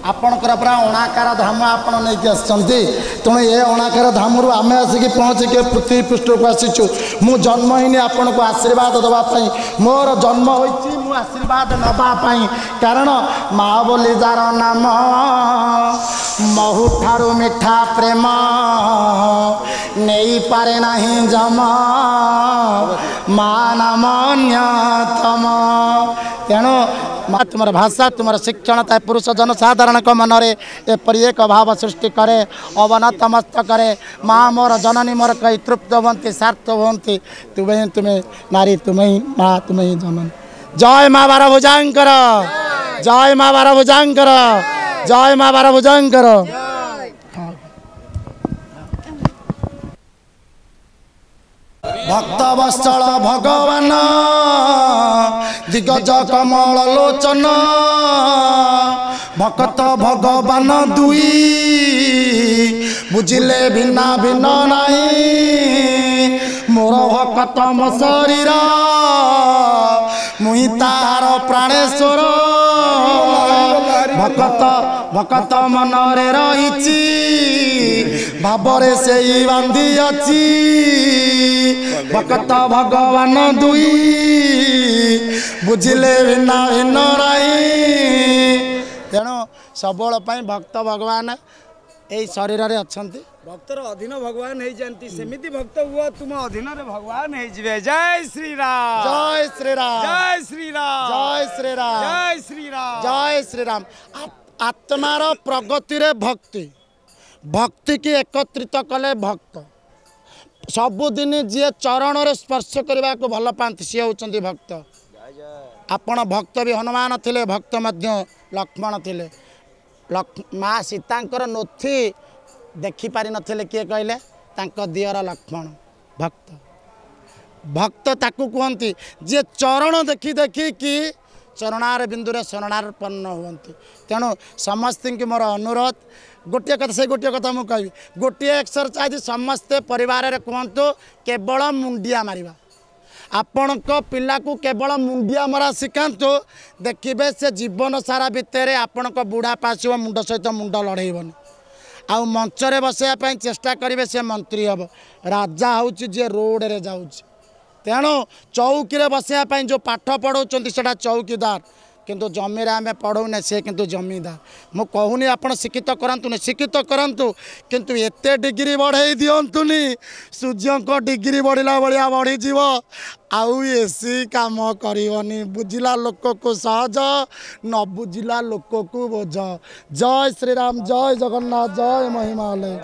आपणकर पूरा अणाकार धाम आपण नहीं आसती तेणु ये अणाकार धाम आम आसिक पहुँचिक पृथ्वी पृष्ठ को आसीचु मु जन्म ही आपण को आशीर्वाद देवाई मोर जन्म होती मु आशीर्वाद नापी कारण माँ बोली जार नाम महु ठारू मिठा प्रेम नहीं पारे नहीं जमा माँ नाम अन्यतम तेणु तुम भाषा तुम शिक्षण ताय पुरुष जनसाधारण मनरे एपरी एक भाव सृष्टि करे अवनत मस्तक माँ मोर जननी मोर कही तृप्त हमें सार्थ हमें तुम्हें तुम्हें नारी तुम्हें माँ तुम्हें जननी जय माँ बार भुजांकर जय माँ बार भुजांकर जय माँ बार भुजांकर भक्त वत्सल भगवान दिग्गज कमल लोचन भक्त भगवान दुई बुझिले भिन्ना भिन्न नहीं मोर भक्त मो शरीर मुई तार प्राणेश्वर भक्त भक्त मनरे रही भावरे से बांधी अच्छी भक्त भगवान दुई बुझिले भिन्ना भिन्न नहीं तेणु सबल भक्त भगवान यही शरीर रे अच्छंती भक्तर अधीन भगवान हो जाती सेमिति भक्त हुआ तुम अधीन रे भगवान हो जिवे जय श्री राम जय श्री राम जय श्री राम जय श्री राम जय श्री राम जय श्री राम आत्मार प्रगति रे भक्ति भक्ति की एकत्रित कले भक्त सबुदिन जी चरण रे स्पर्श करने को भल पाती सी होती भक्त आपण भक्त भी हनुमान थिले भक्त मध्य लक्ष्मण थिले माँ सीतांकर नोथी देखी पारि नथिले किए कहले तांको दियर लक्ष्मण भक्त भक्त ताकू कहती जे चरण देखी देखी कि चरणार बिंदुरे शरणार्पन्न हुअन्ति तेणु समस्त की मोर अनुरोध गोटे कथा से गोटे कथा मुझे कहि गोटे एक्सरसाइज समस्ते परिवार रे कहतु केवल मुंडिया मारिबा आपण पिला को केवल मुंडिया मरा शिखातु देखिए से जीवन सारा भितर आपण बुढ़ा पासिव मुंड सहित मुंड लड़ेबनी आउ मंचरे बसैया चेष्टा करेंगे से मंत्री हम राजा हूँ जे रोड रे जाऊँ तेणु चौकी बसैया जो पाठ पढ़ाऊँ से चौकीदार किंतु जमी आम पढ़ौने से किंतु जमीदार मु कहूनी आपण शिक्षित करंतु शिक्षित करंतु किंतु एते डिग्री बढ़ाई दिंतुनि सूर्य को डिग्री बढ़ला भाया बढ़ीज आउ एसी काम करनी बुझिला लोक को सहज न बुझिला लोक को बोझ जय श्रीराम जय जगन्नाथ जय महिमालय।